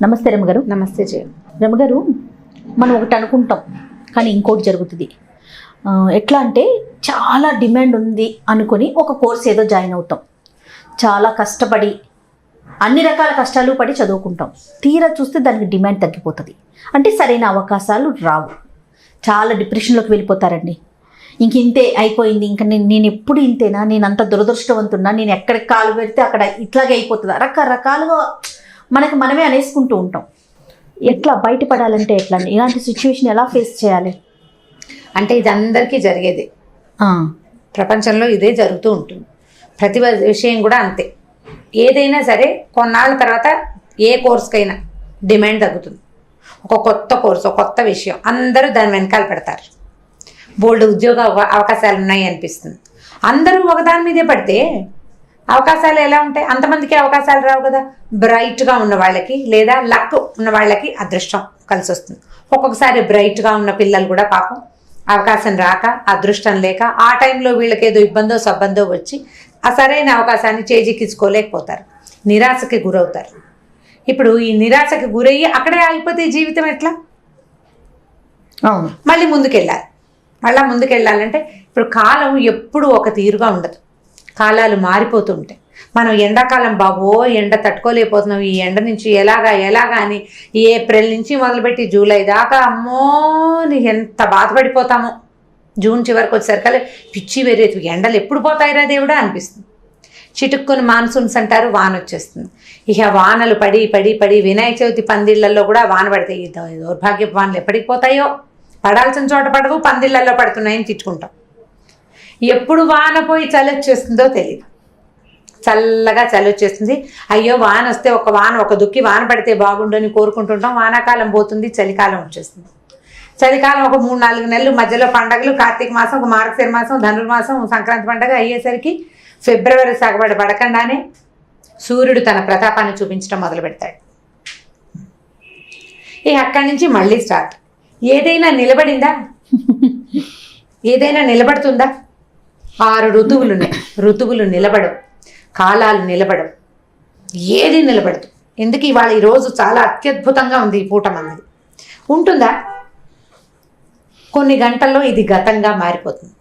నమస్తే రమగారు. నమస్తే జయ. రమగారు, మనం ఒకటి అనుకుంటాం కానీ ఇంకోటి జరుగుతుంది. ఎట్లా అంటే చాలా డిమాండ్ ఉంది అనుకొని ఒక కోర్స్ ఏదో జాయిన్ అవుతాం, చాలా కష్టపడి అన్ని రకాల కష్టాలు పడి చదువుకుంటాం. తీరా చూస్తే దానికి డిమాండ్ తగ్గిపోతుంది, అంటే సరైన అవకాశాలు రావు. చాలా డిప్రెషన్లోకి వెళ్ళిపోతారండి. ఇంక ఇంతే అయిపోయింది, ఇంకా నేను ఎప్పుడు ఇంతేనా, నేను అంత దురదృష్టవంతున్నా, నేను ఎక్కడికి కాలు పెడితే అక్కడ ఇట్లాగే అయిపోతుందా, రకరకాలుగా మనకి మనమే అనేసుకుంటూ ఉంటాం. ఎట్లా బయటపడాలంటే ఎట్లా, ఇలాంటి సిచ్యువేషన్ ఎలా ఫేస్ చేయాలి? అంటే ఇది అందరికీ జరిగేది, ప్రపంచంలో ఇదే జరుగుతూ ఉంటుంది. ప్రతి విషయం కూడా అంతే. ఏదైనా సరే కొన్నాళ్ళ తర్వాత ఏ కోర్సుకైనా డిమాండ్ తగ్గుతుంది. ఒక కొత్త కోర్సు, ఒక కొత్త విషయం, అందరూ దాని వెనకాల పెడతారు. బోల్డ్ ఉద్యోగ అవకాశాలు ఉన్నాయి అనిపిస్తుంది. అందరూ ఒకదాని మీదే పడితే అవకాశాలు ఎలా ఉంటాయి? అంతమందికి అవకాశాలు రావు కదా. బ్రైట్గా ఉన్న వాళ్ళకి లేదా లక్ ఉన్న వాళ్ళకి అదృష్టం కలిసి వస్తుంది. ఒక్కొక్కసారి బ్రైట్గా ఉన్న పిల్లలు కూడా పాపం అవకాశం రాక, అదృష్టం లేక, ఆ టైంలో వీళ్ళకి ఏదో ఇబ్బందో సబ్బందో వచ్చి ఆ సరైన అవకాశాన్ని చేజిక్కించుకోలేకపోతారు, నిరాశకి గురవుతారు. ఇప్పుడు ఈ నిరాశకి గురయ్యి అక్కడే ఆగిపోతే జీవితం ఎట్లా? అవును, మళ్ళీ ముందుకెళ్ళాలి. మళ్ళీ ముందుకెళ్ళాలంటే ఇప్పుడు కాలం ఎప్పుడు ఒక తీరుగా ఉండదు, కాలాలు మారిపోతుంటాయి. మనం ఎండాకాలం బాబో ఎండ తట్టుకోలేకపోతున్నాం, ఈ ఎండ నుంచి ఎలాగా అని ఈ ఏప్రిల్ నుంచి మొదలుపెట్టి జూలై దాకా అమ్మో నీకు ఎంత బాధపడిపోతామో. జూన్ చివరికి వచ్చేసరికి పిచ్చి వేరేది, ఎండలు ఎప్పుడు పోతాయిరా దేవుడా అనిపిస్తుంది. చిటుక్కుని మాన్సూన్స్ అంటారు, వాన వచ్చేస్తుంది. ఇక వానలు పడి పడి పడి వినాయక చవితి పందిళ్లలో కూడా వాన పడితే ఈ దౌర్భాగ్యపు వానలు ఎప్పటికి పోతాయో. పడాల్సిన చోట పడవు, పందిళ్లలో పడుతున్నాయని తిట్టుకుంటాం. ఎప్పుడు వాన పోయి చలి వచ్చేస్తుందో తెలియదు. చల్లగా చలి వచ్చేస్తుంది, అయ్యో వాన వస్తే ఒక దుక్కి వాన పడితే బాగుండు అని కోరుకుంటుంటాం. వానాకాలం పోతుంది, చలికాలం వచ్చేస్తుంది. చలికాలం ఒక 3-4 నెలలు, మధ్యలో పండగలు, కార్తీక మాసం, ఒక మార్గశిర మాసం, ధనుర్మాసం, సంక్రాంతి పండగ అయ్యేసరికి ఫిబ్రవరి సగబడి పడకుండానే సూర్యుడు తన ప్రతాపాన్ని చూపించడం మొదలు పెడతాడు. ఇక అక్కడి నుంచి మళ్ళీ స్టార్ట్. ఏదైనా నిలబడిందా? ఏదైనా నిలబడుతుందా? 6 ఋతువులు ఉన్నాయి. ఋతువులు నిలబడవు, కాలాలు నిలబడవు, ఏది నిలబడదు. ఎందుకు ఇవాళ ఈరోజు చాలా అత్యద్భుతంగా ఉంది ఈ పూట మంది ఉంటుందా? కొన్ని గంటల్లో ఇది గతంగా మారిపోతుంది.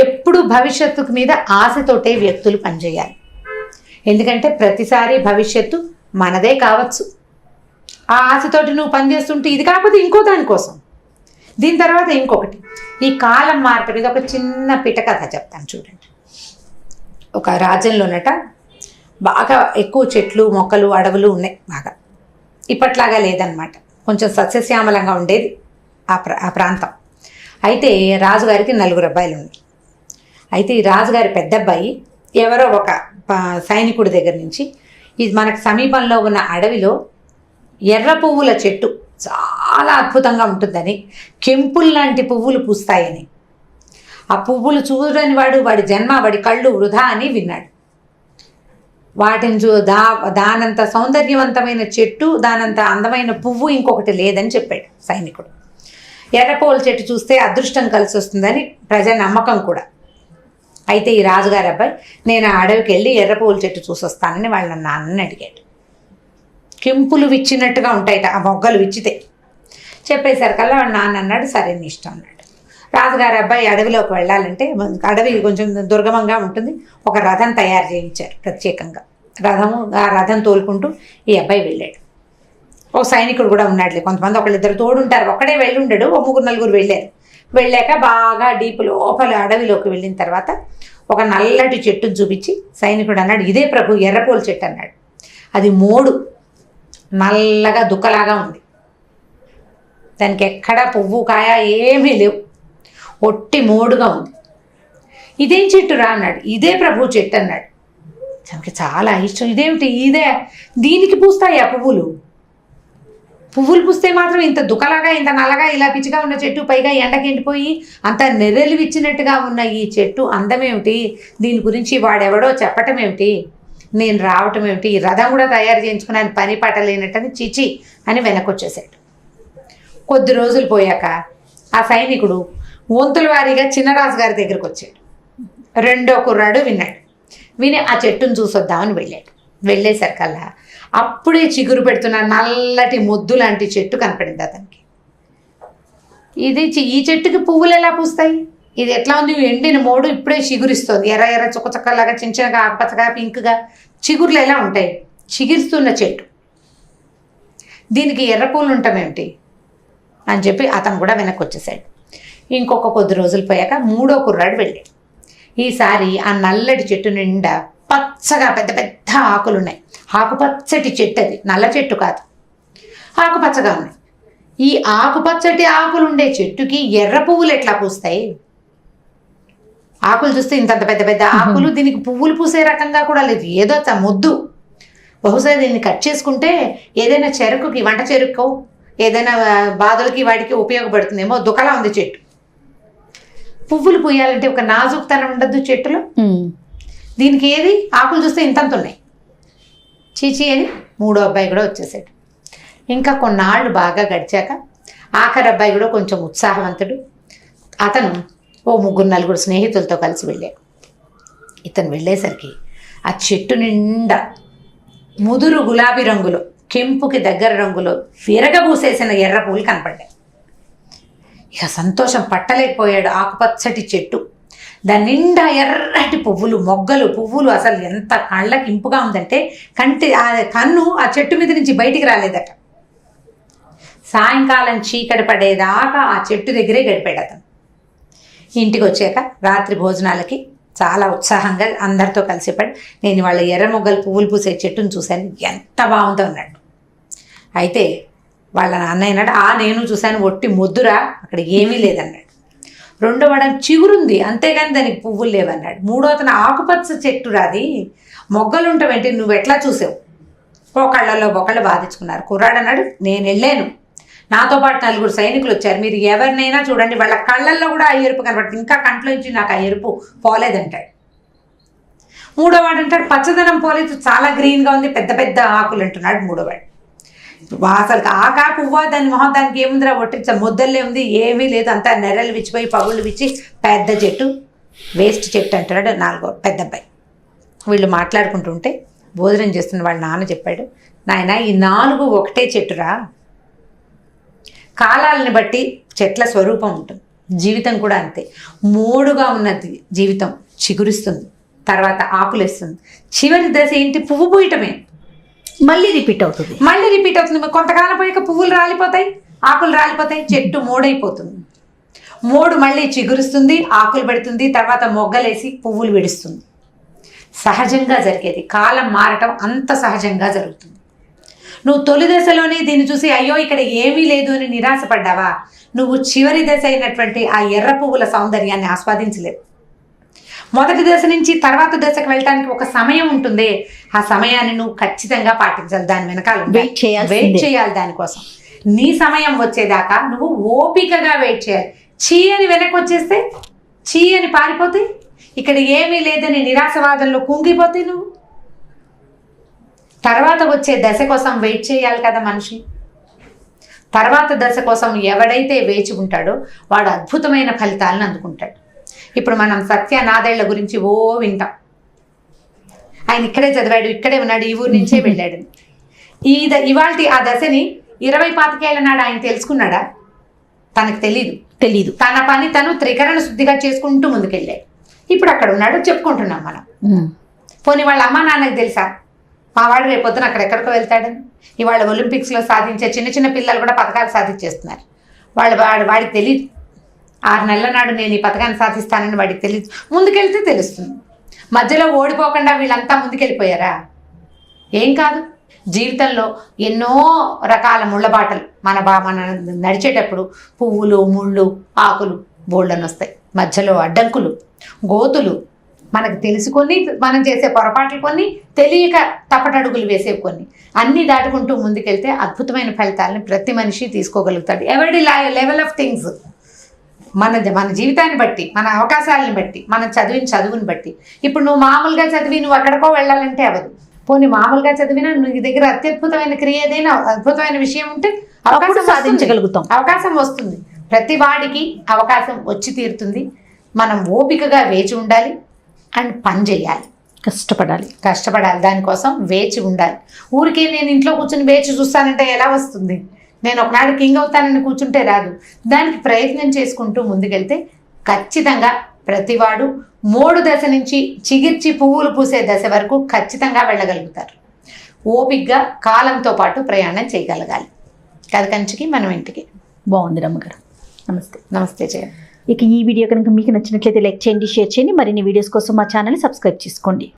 ఎప్పుడు భవిష్యత్తు మీద ఆశతోటే వ్యక్తులు పనిచేయాలి. ఎందుకంటే ప్రతిసారి భవిష్యత్తు మనదే కావచ్చు. ఆ ఆశతోటి నువ్వు పనిచేస్తుంటే ఇది కాకపోతే ఇంకో దానికోసం, దీని తర్వాత ఇంకొకటి. ఈ కాలం మార్పు మీద ఒక చిన్న పిటకథ చెప్తాను చూడండి. ఒక రాజ్యంలోనట బాగా ఎక్కువ చెట్లు, మొక్కలు, అడవులు ఉన్నాయి. బాగా ఇప్పట్లాగా లేదనమాట, కొంచెం సస్యశ్యామలంగా ఉండేది ఆ ప్రాంతం. అయితే రాజుగారికి 4 అబ్బాయిలు ఉన్నాయి. అయితే ఈ రాజుగారి పెద్ద అబ్బాయి ఎవరో ఒక సైనికుడి దగ్గర నుంచి ఇది మనకు సమీపంలో ఉన్న అడవిలో ఎర్ర పువ్వుల చెట్టు చాలా అద్భుతంగా ఉంటుందని, కెంపుల్ లాంటి పువ్వులు పూస్తాయని, ఆ పువ్వులు చూడని వాడి జన్మ, వాడి కళ్ళు వృధా అని విన్నాడు. వాటిని దానంత సౌందర్యవంతమైన చెట్టు, దానంత అందమైన పువ్వు ఇంకొకటి లేదని చెప్పాడు సైనికుడు. ఎర్ర పువ్వుల చెట్టు చూస్తే అదృష్టం కలిసి వస్తుందని ప్రజల నమ్మకం కూడా. అయితే ఈ రాజుగారి అబ్బాయి నేను ఆ అడవికి వెళ్ళి ఎర్ర పువ్వుల చెట్టు చూసొస్తానని వాళ్ళ నాన్నని అడిగాడు. కెంపులు విచ్చినట్టుగా ఉంటాయిట ఆ మొగ్గలు విచ్చితే. చెప్పేసరికల్లా వాళ్ళ నాన్న అన్నాడు, సరే నీ ఇష్టం అన్నాడు. రాజుగారి అబ్బాయి అడవిలోకి వెళ్ళాలంటే, అడవి కొంచెం దుర్గమంగా ఉంటుంది, ఒక రథం తయారు చేయించారు ప్రత్యేకంగా. ఆ రథం తోలుకుంటూ ఈ అబ్బాయి వెళ్ళాడు. ఓ సైనికుడు కూడా ఉన్నాడులే, కొంతమంది ఒకళ్ళిద్దరు తోడుంటారు, ఒక్కడే వెళ్ళుండడు, ఓ 3-4 వెళ్ళారు. వెళ్ళాక బాగా డీప్ లోపల అడవిలోకి వెళ్ళిన తర్వాత ఒక నల్లటి చెట్టును చూపించి సైనికుడు అన్నాడు, ఇదే ప్రభు ఎర్రపూల చెట్టు అన్నాడు. అది మోడు, నల్లగా దుక్కలాగా ఉంది, దానికి ఎక్కడా పువ్వు కాయ ఏమీ లేవు, ఒట్టి మోడుగా ఉంది. ఇదేం చెట్టు రా అన్నాడు. ఇదే ప్రభు చెట్టు అన్నాడు. తనకి చాలా ఇష్టం. ఇదేమిటి, ఇదే, దీనికి పూస్తాయి ఆ పువ్వులు పూస్తే మాత్రం ఇంత దుఃఖలాగా, ఇంత నల్లగా, ఇలా పిచ్చిగా ఉన్న చెట్టు, పైగా ఎండకి ఎండిపోయి అంత నెర్రెలు విచ్చినట్టుగా ఉన్న ఈ చెట్టు అందమేమిటి, దీని గురించి వాడెవడో చెప్పటం ఏమిటి, నేను రావటం ఏమిటి, ఈ రథం కూడా తయారు చేయించుకుని ఆయన పని పాట లేనట్టని చిచి అని వెనకొచ్చేసాడు. కొద్ది రోజులు పోయాక ఆ సైనికుడు వంతుల వారీగా చిన్నరాజు గారి దగ్గరకు వచ్చాడు. రెండో కుర్రాడు విన్నాడు. విని ఆ చెట్టును చూసొద్దామని వెళ్ళాడు. వెళ్ళేసరికల్లా అప్పుడే చిగురు పెడుతున్న నల్లటి మొద్దు లాంటి చెట్టు కనపడింది అతనికి. ఈ చెట్టుకి పువ్వులు ఎలా పూస్తాయి? ఇది ఎట్లా ఉంది? ఎండిన మోడు ఇప్పుడే చిగురిస్తుంది, ఎర్ర ఎర్ర చుక్కలాగా చిన్న చిన్నగా ఆకుపచ్చగా పింక్గా చిగుర్లు ఎలా ఉంటాయి? చిగురుస్తున్న చెట్టు, దీనికి ఎర్ర పూలు ఉంటామేమిటి అని చెప్పి అతను కూడా వెనక్కి వచ్చేసాడు. ఇంకొక కొద్ది రోజులు పోయాక మూడో కుర్రాడు వెళ్ళాడు. ఈసారి ఆ నల్లటి చెట్టు నిండా పచ్చగా పెద్ద పెద్ద ఆకులు ఉన్నాయి. ఆకుపచ్చటి చెట్టు, అది నల్ల చెట్టు కాదు, ఆకుపచ్చగా ఉన్నాయి. ఈ ఆకుపచ్చటి ఆకులు ఉండే చెట్టుకి ఎర్ర పువ్వులు ఎట్లా పూస్తాయి? ఆకులు చూస్తే ఇంతంత పెద్ద పెద్ద ఆకులు, దీనికి పువ్వులు పూసే రకంగా కూడా లేదు, ఏదో మొద్దు. బహుశా దీన్ని కట్ చేసుకుంటే ఏదైనా చెరుకుకి, వంట చెరుకు, ఏదైనా బాధలకి వాటికి ఉపయోగపడుతుందేమో. దుకలా ఉంది చెట్టు. పువ్వులు పూయాలంటే ఒక నాజుకుతనం ఉండద్దు చెట్టులో. దీనికి ఏది? ఆకులు చూస్తే ఇంతంత ఉన్నాయి. చీచీ అని మూడో అబ్బాయి కూడా వచ్చేసాడు. ఇంకా కొన్నాళ్ళు బాగా గడిచాక ఆఖరి అబ్బాయి కూడా కొంచెం ఉత్సాహవంతుడు. అతను ఓ 3-4 స్నేహితులతో కలిసి వెళ్ళాడు. ఇతను వెళ్ళేసరికి ఆ చెట్టు నిండా ముదురు గులాబీ రంగులో, కెంపుకి దగ్గర రంగులో విరగబూసేసిన ఎర్ర పువ్వులు కనపడ్డాయి. ఇక సంతోషం పట్టలేకపోయాడు. ఆకుపచ్చటి చెట్టు, దాని నిండా ఎర్రటి పువ్వులు, మొగ్గలు, పువ్వులు, అసలు ఎంత కళ్ళకి ఇంపుగా ఉందంటే కన్ను ఆ చెట్టు మీద నుంచి బయటికి రాలేదట. సాయంకాలం చీకటి పడేదాకా ఆ చెట్టు దగ్గరే గడిపాడు అతను. ఇంటికి వచ్చాక రాత్రి భోజనాలకి చాలా ఉత్సాహంగా అందరితో కలిసిపడి, నేను వాళ్ళ ఎర్ర మొగ్గలు పువ్వులు పూసే చెట్టును చూశాను, ఎంత బాగుందో అన్నాడు. అయితే వాళ్ళ నాన్న అన్నాడు, నేను చూశాను, ఒట్టి మొద్దురా, అక్కడ ఏమీ లేదన్నాడు. రెండోవాడు చిగురుంది అంతేగాని దానికి పువ్వులు లేవన్నాడు. మూడో అతను ఆకుపచ్చ చెట్టు రాది, మొగ్గలు ఉంటావేంటి, నువ్వు ఎట్లా చూసావు? ఒకళ్ళలో ఒకళ్ళు బాధించుకున్నారు. కుర్రాడు అన్నాడు, నేను వెళ్ళాను, నాతో పాటు 4 సైనికులు వచ్చారు, మీరు ఎవరినైనా చూడండి, వాళ్ళ కళ్ళల్లో కూడా ఆ ఎరుపు కనబడుతుంది, ఇంకా కంట్లో నుంచి నాకు ఆ ఎరుపు పోలేదంటాడు. మూడోవాడు అంటాడు, పచ్చదనం పోలేదు, చాలా గ్రీన్గా ఉంది, పెద్ద పెద్ద ఆకులు అంటున్నాడు మూడోవాడు. అసలు ఆకా పువ్వా, దాని మొహం దానికి ఏముందిరా, ఒట్టించ మొద్దల్లే ఉంది, ఏమీ లేదు, అంతా నెర్రలు విచ్చిపోయి పగుళ్ళు విచ్చి పెద్ద చెట్టు, వేస్ట్ చెట్టు అంటున్నాడు 4వ పెద్ద అబ్బాయి. వీళ్ళు మాట్లాడుకుంటుంటే భోజనం చేస్తున్న వాళ్ళ నాన్న చెప్పాడు, నాయన ఈ 4 ఒకటే చెట్టురా, కాలాలని బట్టి చెట్ల స్వరూపం ఉంటుంది, జీవితం కూడా అంతే. మోడుగా ఉన్నది జీవితం చిగురిస్తుంది, తర్వాత ఆకులేస్తుంది, చివరి దశ ఏంటి? పువ్వు పూయటమే. మళ్ళీ రిపీట్ అవుతుంది. కొంతకాలం పోయాక పువ్వులు రాలిపోతాయి, ఆకులు రాలిపోతాయి, చెట్టు మోడైపోతుంది. మోడు మళ్ళీ చిగురుస్తుంది, ఆకులు పెడుతుంది, తర్వాత మొగ్గలేసి పువ్వులు విడుస్తుంది. సహజంగా జరిగేది. కాలం మారటం అంత సహజంగా జరుగుతుంది. నువ్వు తొలి దశలోనే దీన్ని చూసి అయ్యో ఇక్కడ ఏమీ లేదు అని నిరాశపడ్డావా, నువ్వు చివరి దశ అయినటువంటి ఆ ఎర్ర పువ్వుల సౌందర్యాన్ని ఆస్వాదించలేవు. మొదటి దశ నుంచి తర్వాత దశకు వెళ్ళటానికి ఒక సమయం ఉంటుంది, ఆ సమయాన్ని నువ్వు ఖచ్చితంగా పాటించాలి, దాని వెనకాల వెయిట్ చేయాలి. దానికోసం నీ సమయం వచ్చేదాకా నువ్వు ఓపికగా వెయిట్ చేయాలి. చీ అని వెనక్కి వచ్చేస్తే, చీ అని పారిపోతే, ఇక్కడ ఏమీ లేదని నిరాశవాదంలో కుంగిపోతే నువ్వు తర్వాత వచ్చే దశ కోసం వెయిట్ చేయాలి కదా మనిషి. తర్వాత దశ కోసం ఎవడైతే వేచి ఉంటాడో వాడు అద్భుతమైన ఫలితాలను అందుకుంటాడు. ఇప్పుడు మనం సత్య నాదేళ్ల గురించి వింటాం. ఆయన ఇక్కడే చదివాడు, ఇక్కడే ఉన్నాడు, ఈ ఊరి నుంచే వెళ్ళాడు. ఇవాళ ఆ దశని 20-25 ఏళ్ల నాడు ఆయన తెలుసుకున్నాడా? తనకు తెలీదు. తన పని తను త్రికరణ శుద్ధిగా చేసుకుంటూ ముందుకెళ్ళాడు. ఇప్పుడు అక్కడ ఉన్నాడు, చెప్పుకుంటున్నాం మనం. పోనీ వాళ్ళ అమ్మ నాన్నకు తెలుసా మా వాడు రేపొద్దున అక్కడెక్కడికో వెళ్తాడని? ఇవాళ ఒలింపిక్స్లో సాధించే చిన్న చిన్న పిల్లలు కూడా పథకాలు సాధించేస్తున్నారు. వాడికి తెలియదు. 6 నెలల నాడు నేను ఈ పథకాన్ని సాధిస్తానని వాడికి తెలియదు. ముందుకెళ్తే తెలుస్తుంది. మధ్యలో ఓడిపోకుండా వీళ్ళంతా ముందుకెళ్ళిపోయారా? ఏం కాదు. జీవితంలో ఎన్నో రకాల ముళ్ళబాటలు మన నడిచేటప్పుడు పువ్వులు, ముళ్ళు, ఆకులు బోళ్ళని వస్తాయి. మధ్యలో అడ్డంకులు, గోతులు, మనకు తెలుసుకొని మనం చేసే పొరపాట్లు కొన్ని, తెలియక తప్పటడుగులు వేసే కొన్ని, అన్నీ దాటుకుంటూ ముందుకెళ్తే అద్భుతమైన ఫలితాలను ప్రతి మనిషి తీసుకోగలుగుతాడు. ఎవరి లెవెల్ ఆఫ్ థింగ్స్, మన జీవితాన్ని బట్టి, మన అవకాశాలను బట్టి, మనం చదువుని బట్టి. ఇప్పుడు నువ్వు మామూలుగా చదివి నువ్వు ఎక్కడికో వెళ్ళాలంటే అవ్వదు. పోనీ మామూలుగా చదివినా నీ దగ్గర అత్యద్భుతమైన క్రియ ఏదైనా అద్భుతమైన విషయం ఉంటే అవకాశం సాధించగలుగుతాం. అవకాశం వస్తుంది. ప్రతి వాడికి అవకాశం వచ్చి తీరుతుంది. మనం ఓపికగా వేచి ఉండాలి అండ్ పని చేయాలి. కష్టపడాలి, దానికోసం వేచి ఉండాలి. ఊరికే నేను ఇంట్లో కూర్చొని వేచి చూస్తానంటే ఎలా వస్తుంది? నేను ఒకనాడు కింగ్ అవుతానని కూర్చుంటే రాదు. దానికి ప్రయత్నం చేసుకుంటూ ముందుకెళ్తే ఖచ్చితంగా ప్రతివాడు మోడు దశ నుంచి చిగిర్చి పువ్వులు పూసే దశ వరకు ఖచ్చితంగా వెళ్ళగలుగుతారు. ఓపిగ్గా కాలంతో పాటు ప్రయాణం చేయగలగాలి. కథ కంచికి మనం ఇంటికి. బాగుంది రమ్మగారు. నమస్తే జయ. ఇక ఈ వీడియో కనుక మీకు నచ్చినట్లయితే లైక్ చేయండి, షేర్ చేయండి. మరిన్ని వీడియోస్ కోసం మా ఛానల్ సబ్స్క్రైబ్ చేసుకోండి.